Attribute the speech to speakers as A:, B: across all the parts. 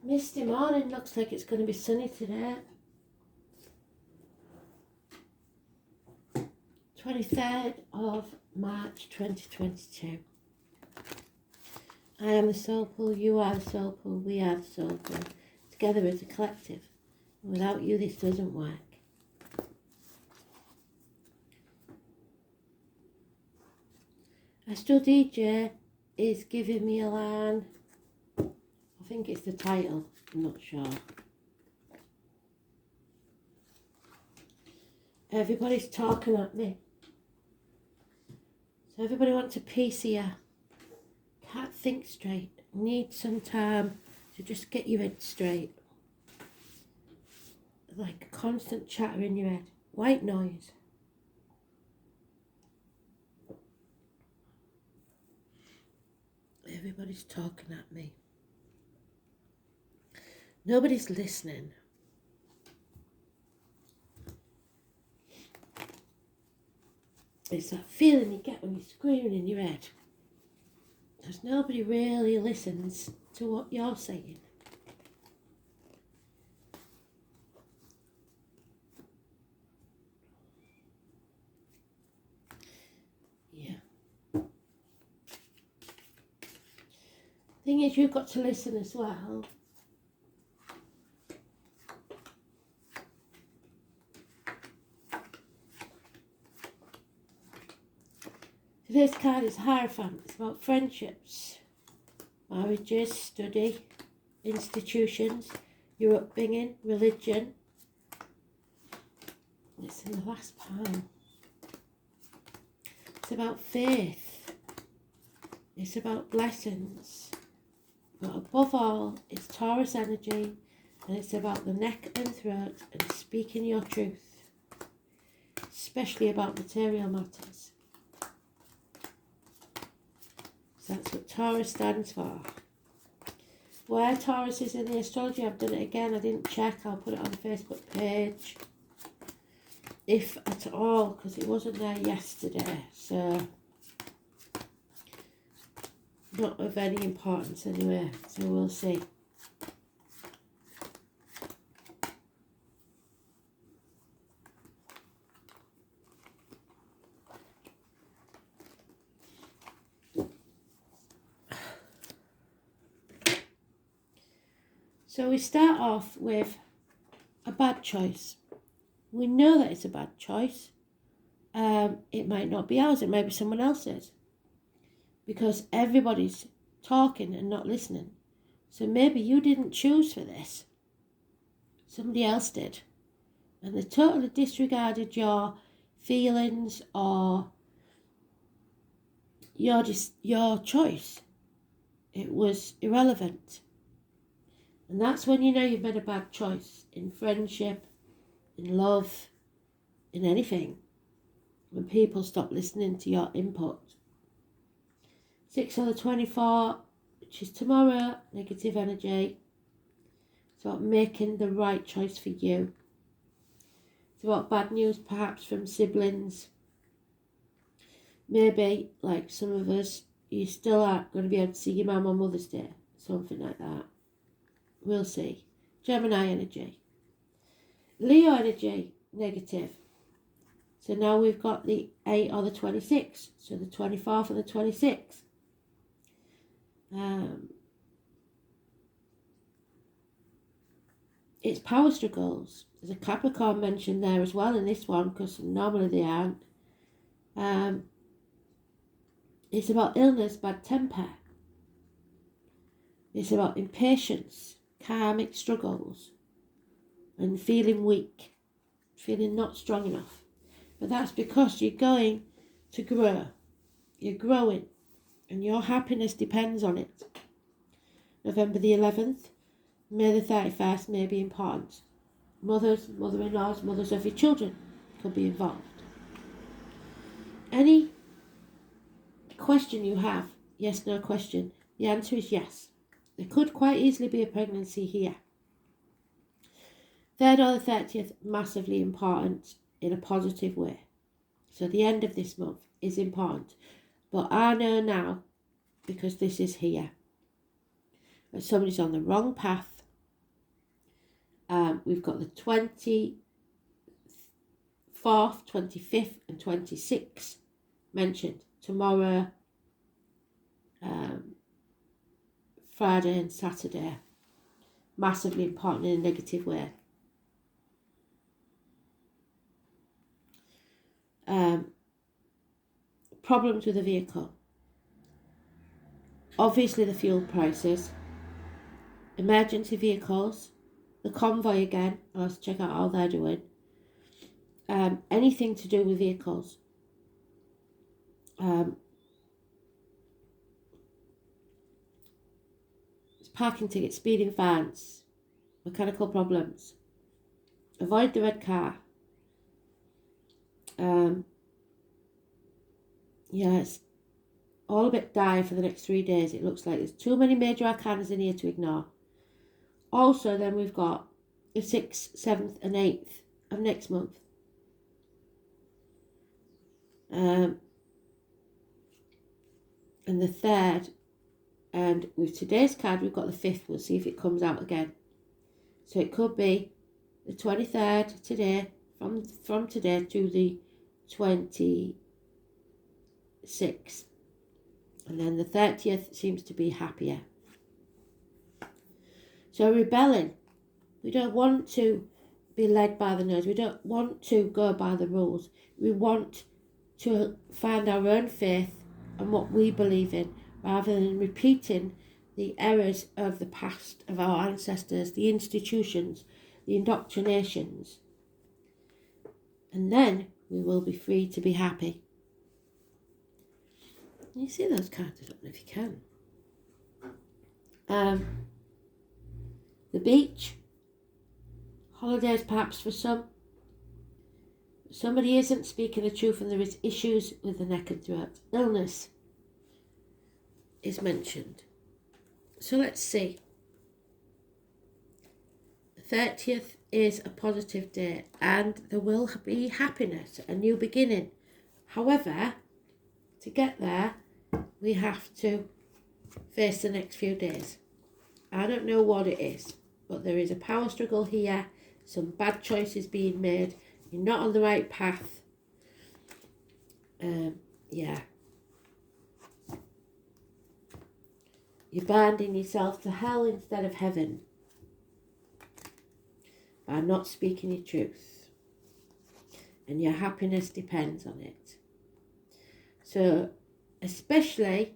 A: Misty morning, looks like it's going to be sunny today. 23rd of March 2022. I am the soul pool, you are the soul pool, we are the soul pool. Together as a collective. Without you this doesn't work. Astro DJ is giving me a line. I think it's the title, I'm not sure. Everybody's talking at me. So everybody wants a piece here. Can't think straight. Need some time to just get your head straight. Like a constant chatter in your head. White noise. Everybody's talking at me. Nobody's listening. It's that feeling you get when you're screaming in your head. Because nobody really listens to what you're saying. Yeah. Thing is, you've got to listen as well. Today's card is Hierophant. It's about friendships, marriages, study, institutions, your upbringing, religion. It's in the last pile. It's about faith. It's about blessings. But above all, it's Taurus energy, and it's about the neck and throat and speaking your truth, especially about material matters. That's what Taurus stands for. Where Taurus is in the astrology, I've done it again. I didn't check. I'll put it on the Facebook page. If at all, because it wasn't there yesterday. So, not of any importance anyway. So we'll see. So we start off with a bad choice. We know that it's a bad choice. It might not be ours, it might be someone else's. Because everybody's talking and not listening. So maybe you didn't choose for this. Somebody else did. And they totally disregarded your feelings or your choice. It was irrelevant. And that's when you know you've made a bad choice in friendship, in love, in anything. When people stop listening to your input. 6 on the 24, which is tomorrow, negative energy. It's about making the right choice for you. It's about bad news perhaps from siblings. Maybe, like some of us, you still aren't going to be able to see your mum on Mother's Day. Something like that. We'll see. Gemini energy. Leo energy, negative. So now we've got the 8 or the 26th. So the 24th and the 26th. It's power struggles. There's a Capricorn mentioned there as well in this one, because normally they aren't. It's about illness, bad temper. It's about impatience, karmic struggles, and feeling weak, feeling not strong enough. But that's because you're going to grow. You're growing, and your happiness depends on it. November the 11th, May the 31st may be important. Mothers, mother-in-laws, mothers of your children could be involved. Any question you have, yes, no question, the answer is yes. There could quite easily be a pregnancy here. 3rd or the 30th, massively important in a positive way. So the end of this month is important. But I know now, because this is here, that somebody's on the wrong path We've got the 24th, 25th and 26th mentioned. Tomorrow, Friday and Saturday. Massively important in a negative way. Problems with the vehicle. Obviously the fuel prices. Emergency vehicles. The convoy again. Let's check out how they're doing. Anything to do with vehicles. Parking tickets, speeding fines, mechanical problems. Avoid the red car. Yeah, it's all a bit dire for the next 3 days. It looks like there's too many major arcanas in here to ignore. Also, then we've got the 6th, 7th and 8th of next month. And the 3rd. And with today's card, we've got the 5th. We'll see if it comes out again. So it could be the 23rd today, from today to the 26th. And then the 30th seems to be happier. So rebelling. We don't want to be led by the nose. We don't want to go by the rules. We want to find our own faith and what we believe in, rather than repeating the errors of the past, of our ancestors, the institutions, the indoctrinations. And then we will be free to be happy. You see those cards? I don't know if you can. The beach. Holidays perhaps for some. Somebody isn't speaking the truth and there is issues with the neck and throat. Illness is mentioned. So let's see. The 30th is a positive day and there will be happiness, a new beginning. However, to get there, we have to face the next few days. I don't know what it is, but there is a power struggle here, some bad choices being made, you're not on the right path. Yeah. You're binding yourself to hell instead of heaven by not speaking your truth. And your happiness depends on it. So, especially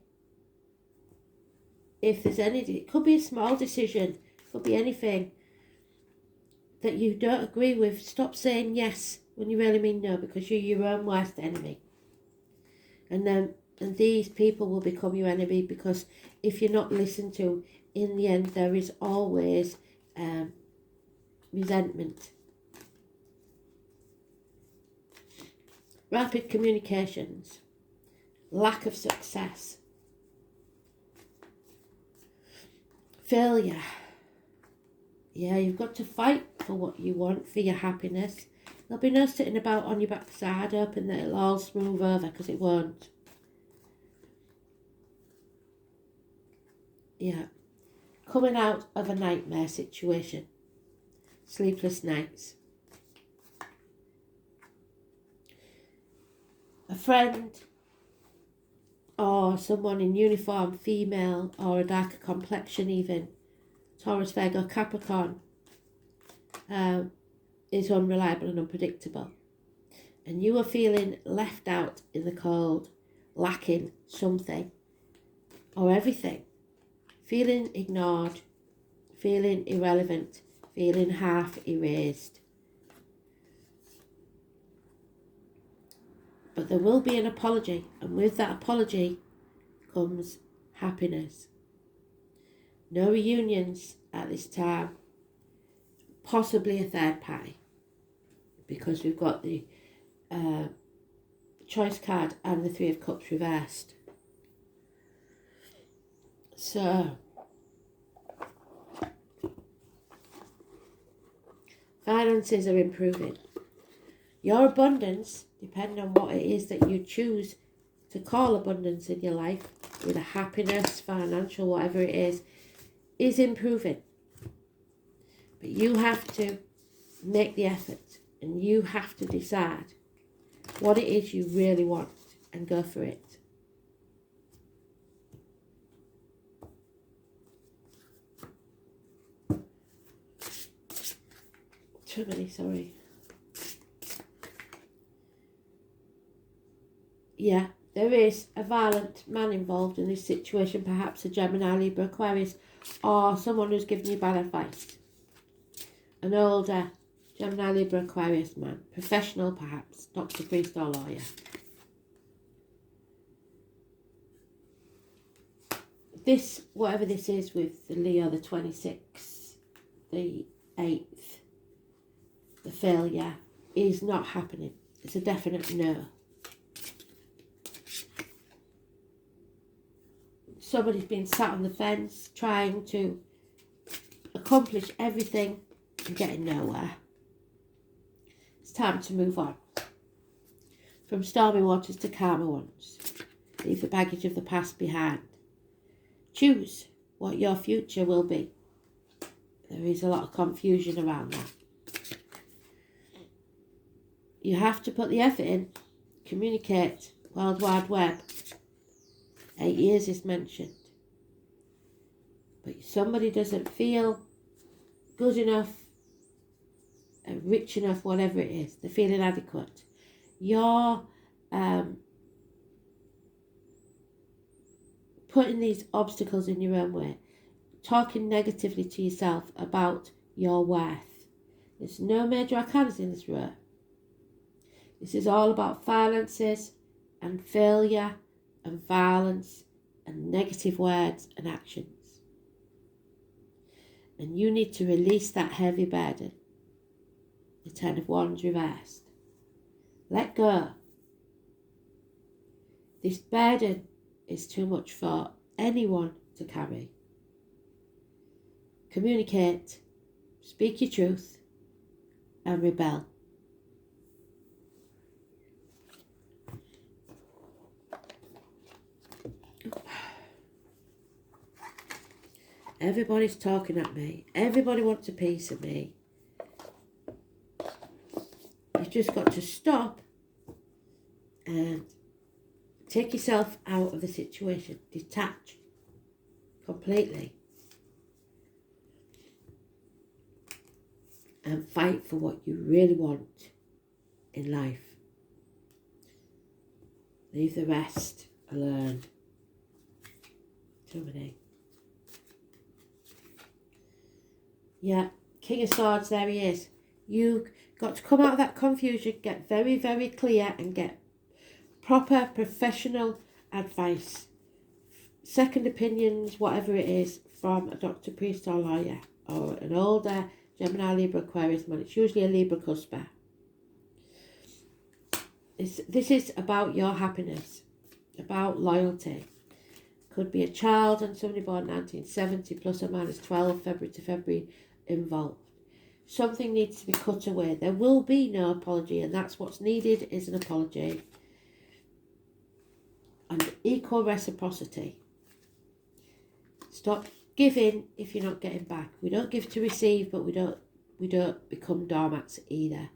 A: if there's any, it could be a small decision, it could be anything that you don't agree with, stop saying yes when you really mean no, because you're your own worst enemy. And these people will become your enemy, because if you're not listened to, in the end there is always resentment. Rapid communications. Lack of success. Failure. Yeah, you've got to fight for what you want, for your happiness. There'll be no sitting about on your backside hoping that it'll all smooth over, because it won't. Yeah. Coming out of a nightmare situation. Sleepless nights. A friend or someone in uniform, female or a darker complexion even, Taurus, Virgo, Capricorn, is unreliable and unpredictable. And you are feeling left out in the cold, lacking something or everything. Feeling ignored, feeling irrelevant, feeling half erased. But there will be an apology, and with that apology comes happiness. No reunions at this time, possibly a third party, because we've got the choice card and the Three of Cups reversed. So, finances are improving. Your abundance, depending on what it is that you choose to call abundance in your life, with a happiness, financial, whatever it is improving. But you have to make the effort and you have to decide what it is you really want and go for it. Too many, sorry. Yeah, there is a violent man involved in this situation, perhaps a Gemini, Libra, Aquarius, or someone who's giving you bad advice. An older Gemini, Libra, Aquarius man, professional perhaps, doctor, priest or lawyer. This, whatever this is with the Leo, the 26th, the 8th, the failure, is not happening. It's a definite no. Somebody's been sat on the fence trying to accomplish everything and getting nowhere. It's time to move on. From stormy waters to calmer ones. Leave the baggage of the past behind. Choose what your future will be. There is a lot of confusion around that. You have to put the effort in. Communicate. World Wide Web. 8 years is mentioned. But somebody doesn't feel good enough, rich enough, whatever it is. They're feeling inadequate. You're putting these obstacles in your own way. Talking negatively to yourself about your worth. There's no major arcanas in this row. This is all about finances and failure and violence and negative words and actions. And you need to release that heavy burden. The Ten of Wands reversed. Let go. This burden is too much for anyone to carry. Communicate, speak your truth, and rebel. Everybody's talking at me. Everybody wants a piece of me. You've just got to stop and take yourself out of the situation. Detach completely. And fight for what you really want in life. Leave the rest alone. Too many. Yeah, King of Swords, there he is. You got to come out of that confusion, get very, very clear and get proper professional advice. Second opinions, whatever it is, from a doctor, priest or lawyer or an older Gemini, Libra, Aquarius man. It's usually a Libra cusper. This is about your happiness, about loyalty. Could be a child and somebody born 1970 plus or minus 12 February to February involved. Something needs to be cut away. There will be no apology, and that's what's needed is an apology. And equal reciprocity. Stop giving if you're not getting back. We don't give to receive, but we don't become doormats either.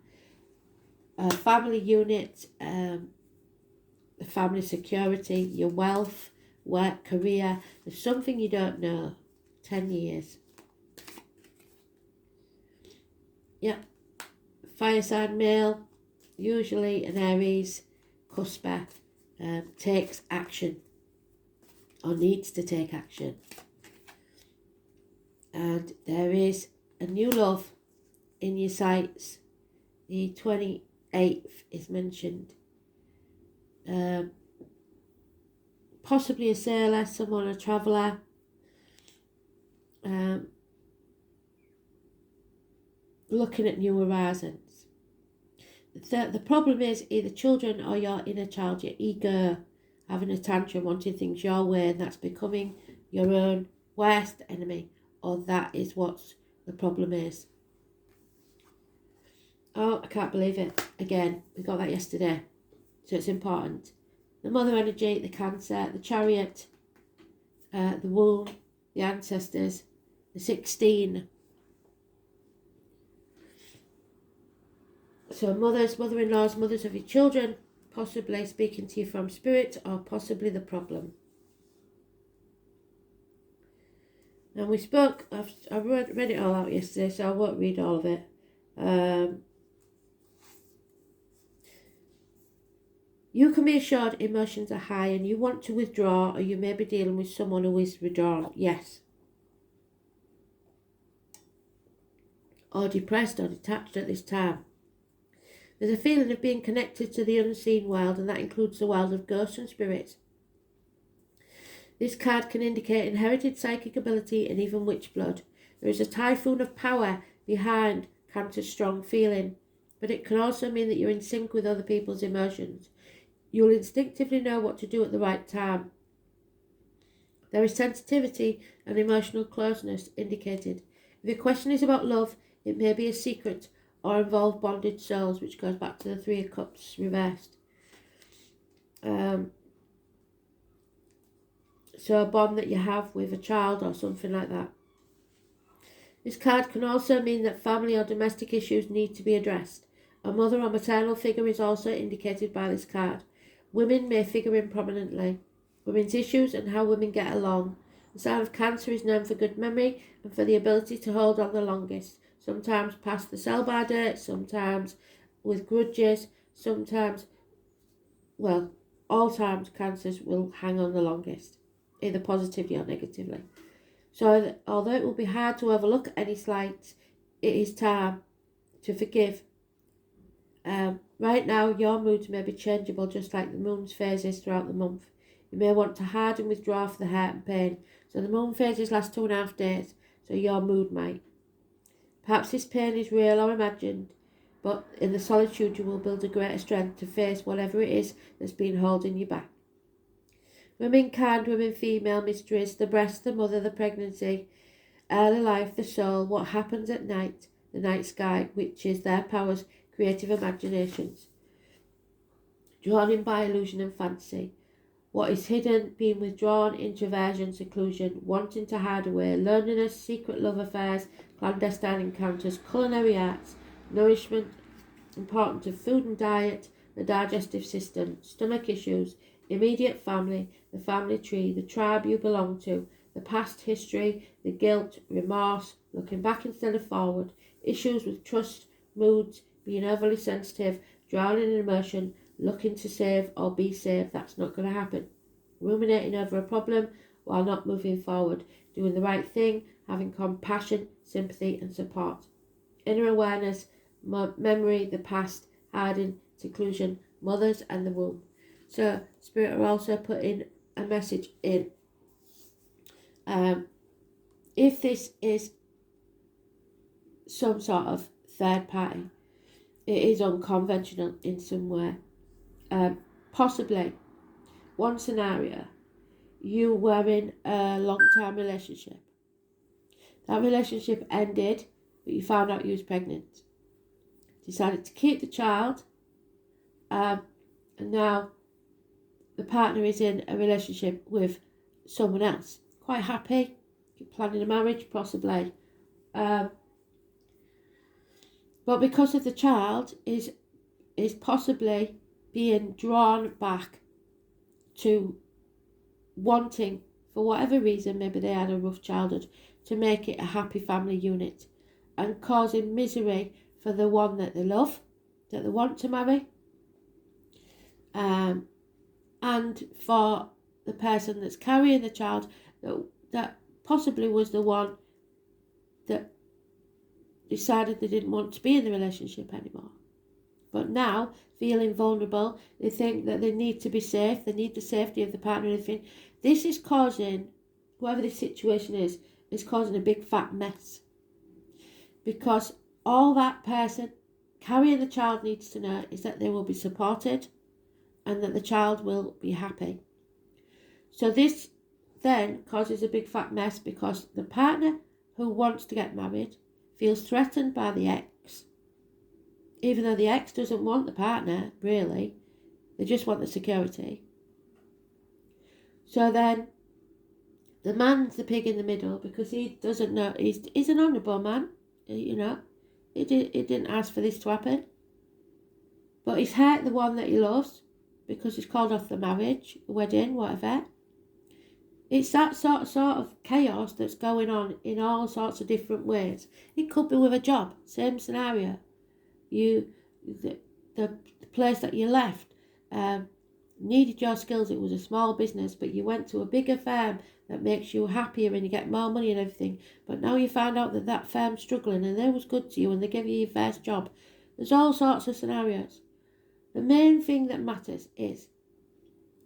A: Family unit, the family security, your wealth, work, career. There's something you don't know. 10 years. Yep. Fire sign male, usually an Aries, cusper, takes action or needs to take action. And there is a new love in your sights. The 28th is mentioned. Possibly a sailor, someone, a traveller. Looking at new horizons. The problem is either children or your inner child, your ego, having a tantrum, wanting things your way, and that's becoming your own worst enemy, or that is what the problem is. Oh, I can't believe it. Again, we got that yesterday. So it's important. The mother energy, the Cancer, the Chariot, the womb, the ancestors, the 16. So mothers, mother-in-laws, mothers of your children, possibly speaking to you from spirit, or possibly the problem. And we spoke, I read it all out yesterday, so I won't read all of it. You can be assured emotions are high and you want to withdraw, or you may be dealing with someone who is withdrawn. Yes. Or depressed or detached at this time. There's a feeling of being connected to the unseen world, and that includes the world of ghosts and spirits. This card can indicate inherited psychic ability and even witch blood. There is a typhoon of power behind Cancer's strong feeling, but it can also mean that you're in sync with other people's emotions. You'll instinctively know what to do at the right time. There is sensitivity and emotional closeness indicated. If your question is about love, it may be a secret or involve bonded souls, which goes back to the Three of Cups reversed. So a bond that you have with a child or something like that. This card can also mean that family or domestic issues need to be addressed. A mother or maternal figure is also indicated by this card. Women may figure in prominently. Women's issues and how women get along. The sign of Cancer is known for good memory and for the ability to hold on the longest. Sometimes past the sell-by date, sometimes with grudges, sometimes, well, all times Cancers will hang on the longest, either positively or negatively. So although it will be hard to overlook any slights, it is time to forgive. Right now, your moods may be changeable, just like the moon's phases throughout the month. You may want to hide and withdraw for the hurt and pain. So the moon phases last 2.5 days, so your mood might. Perhaps this pain is real or imagined, but in the solitude you will build a greater strength to face whatever it is that's been holding you back. Womankind, women, female, mysteries, the breast, the mother, the pregnancy, early life, the soul, what happens at night, the night sky, which is their powers, creative imaginations, drawn in by illusion and fancy. What is hidden, being withdrawn, introversion, seclusion, wanting to hide away, loneliness, secret love affairs, clandestine encounters, culinary arts, nourishment, importance of food and diet, the digestive system, stomach issues, immediate family, the family tree, the tribe you belong to, the past history, the guilt, remorse, looking back instead of forward, issues with trust, moods, being overly sensitive, drowning in emotion, looking to save or be saved. That's not going to happen. Ruminating over a problem while not moving forward, doing the right thing, having compassion, sympathy and support. Inner awareness, memory, the past, hiding, seclusion, mothers and the womb. So Spirit are also putting a message in. If this is some sort of third party, it is unconventional in some way. Possibly, one scenario, you were in a long-term relationship. That relationship ended, but you found out you was pregnant. Decided to keep the child, and now the partner is in a relationship with someone else. Quite happy, planning a marriage, possibly. But because of the child is possibly being drawn back to wanting, for whatever reason, maybe they had a rough childhood, to make it a happy family unit, and causing misery for the one that they love, that they want to marry, and for the person that's carrying the child that possibly was the one that decided they didn't want to be in the relationship anymore. But now, feeling vulnerable, they think that they need to be safe, they need the safety of the partner and everything. This is causing, whatever this situation is causing a big fat mess. Because all that person carrying the child needs to know is that they will be supported and that the child will be happy. So this then causes a big fat mess because the partner who wants to get married feels threatened by the ex, even though the ex doesn't want the partner, really. They just want the security. So then the man's the pig in the middle because he doesn't know. He's an honourable man, you know. He didn't ask for this to happen. but he's hurt the one that he loves because he's called off the marriage, wedding, whatever. It's that sort of chaos that's going on in all sorts of different ways. It could be with a job, same scenario. The place that you left needed your skills. It was a small business, but you went to a bigger firm that makes you happier and you get more money and everything. But now you found out that that firm's struggling and they was good to you and they gave you your first job. There's all sorts of scenarios. The main thing that matters is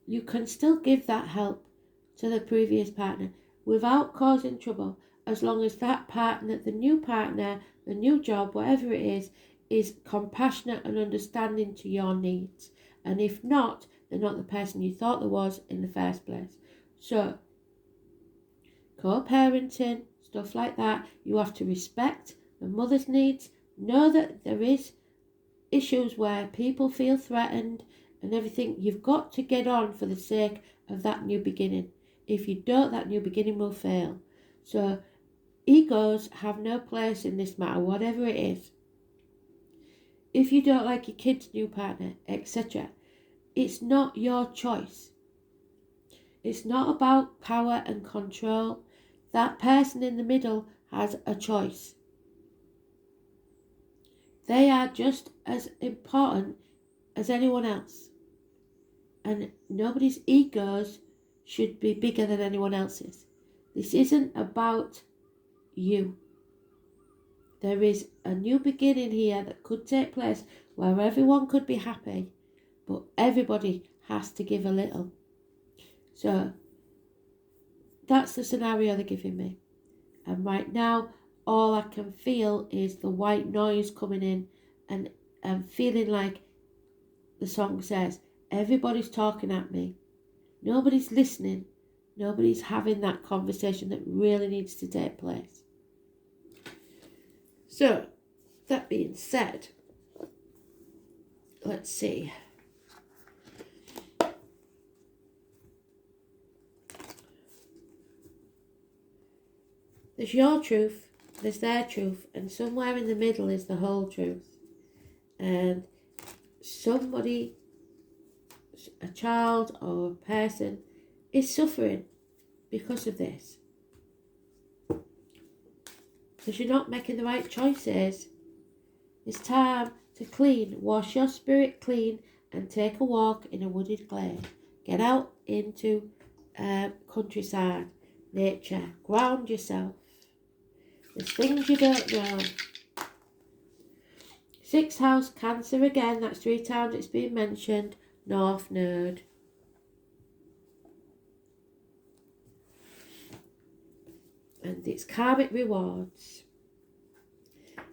A: you can still give that help to the previous partner without causing trouble, as long as that partner, the new job, whatever it is compassionate and understanding to your needs. And if not, they're not the person you thought there was in the first place. So, co-parenting, stuff like that, you have to respect the mother's needs. Know that there is issues where people feel threatened and everything. You've got to get on for the sake of that new beginning. If you don't, that new beginning will fail. So egos have no place in this matter, whatever it is. If you don't like your kid's new partner, etc., it's not your choice. It's not about power and control. That person in the middle has a choice. They are just as important as anyone else. And nobody's egos should be bigger than anyone else's. This isn't about you. There is a new beginning here that could take place where everyone could be happy, but everybody has to give a little. So that's the scenario they're giving me. And right now, all I can feel is the white noise coming in, and I'm feeling like the song says, everybody's talking at me. Nobody's listening. Nobody's having that conversation that really needs to take place. So, that being said, let's see. There's your truth, there's their truth, and somewhere in the middle is the whole truth. And somebody, a child or a person, is suffering because of this. Because you're not making the right choices. It's time to clean, wash your spirit clean and take a walk in a wooded glade. Get out into countryside, nature, ground yourself. There's things you don't know. 6th house, Cancer again, that's 3 times it's been mentioned. North Node. And it's karmic rewards.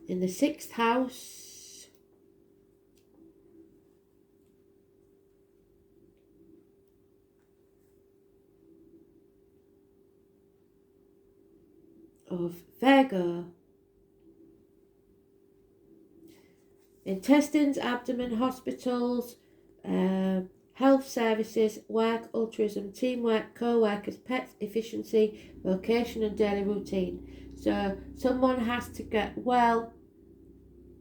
A: In the 6th house, of Virgo. Intestines, abdomen, hospitals, health services, work, altruism, teamwork, co-workers, pets, efficiency, vocation and daily routine. So someone has to get well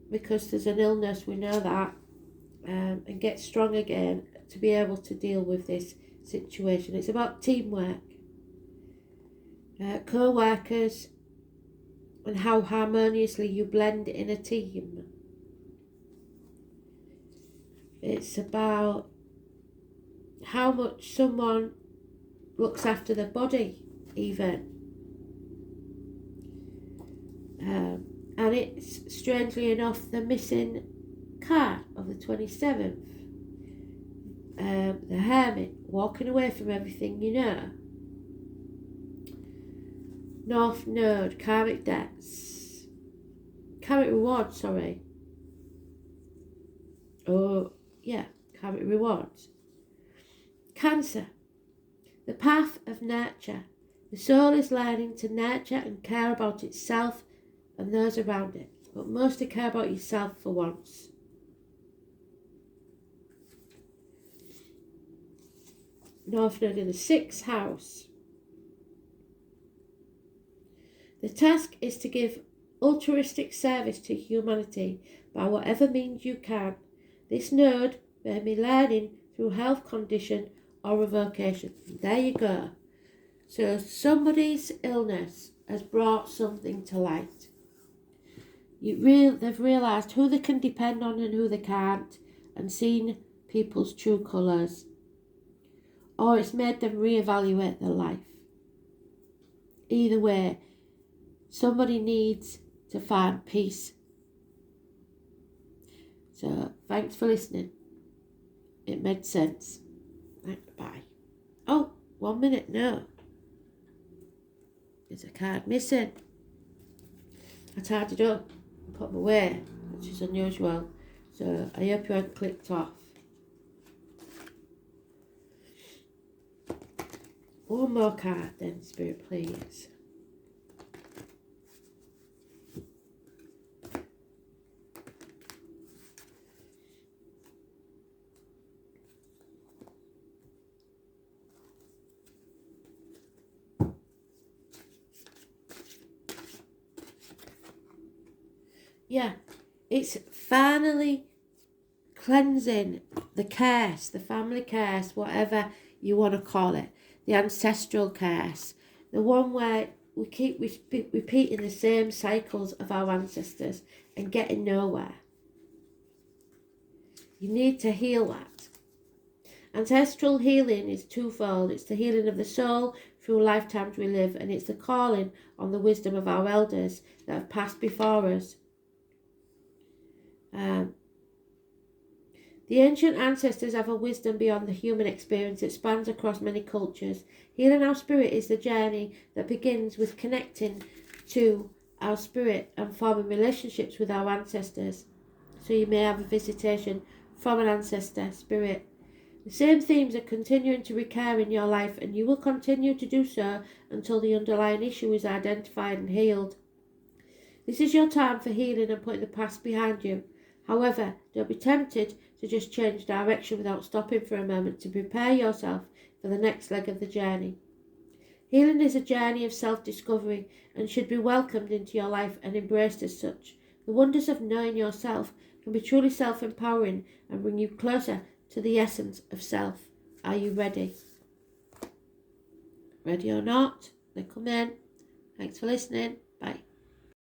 A: because there's an illness, we know that, and get strong again to be able to deal with this situation. It's about teamwork, co-workers, and how harmoniously you blend in a team. It's about how much someone looks after their body, even. And it's, strangely enough, the missing card of the 27th. The Hermit, walking away from everything you know. North Node, karmic debts. Karmic rewards, sorry. Oh, yeah, karmic rewards. Cancer, the path of nurture. The soul is learning to nurture and care about itself and those around it, but mostly care about yourself for once. North Node in the 6th house. The task is to give altruistic service to humanity by whatever means you can. This node may be learning through health condition or a vocation. There you go. So somebody's illness has brought something to light. They've realised who they can depend on and who they can't, and seen people's true colours. Or it's made them reevaluate their life. Either way, somebody needs to find peace. So thanks for listening. It made sense. Bye. Oh, 1 minute, no. There's a card missing. I tied it up and put them away, which is unusual. So I hope you haven't clicked off. One more card then, Spirit, please. Yeah, it's finally cleansing the curse, the family curse, whatever you want to call it, the ancestral curse, the one where we keep repeating the same cycles of our ancestors and getting nowhere. You need to heal that. Ancestral healing is twofold. It's the healing of the soul through lifetimes we live, and it's the calling on the wisdom of our elders that have passed before us. The ancient ancestors have a wisdom beyond the human experience that spans across many cultures. Healing our spirit is the journey that begins with connecting to our spirit and forming relationships with our ancestors. So you may have a visitation from an ancestor spirit. The same themes are continuing to recur in your life, and you will continue to do so until the underlying issue is identified and healed. This is your time for healing and putting the past behind you. However, don't be tempted to just change direction without stopping for a moment to prepare yourself for the next leg of the journey. Healing is a journey of self-discovery and should be welcomed into your life and embraced as such. The wonders of knowing yourself can be truly self-empowering and bring you closer to the essence of self. Are you ready? Ready or not? They come in. Thanks for listening.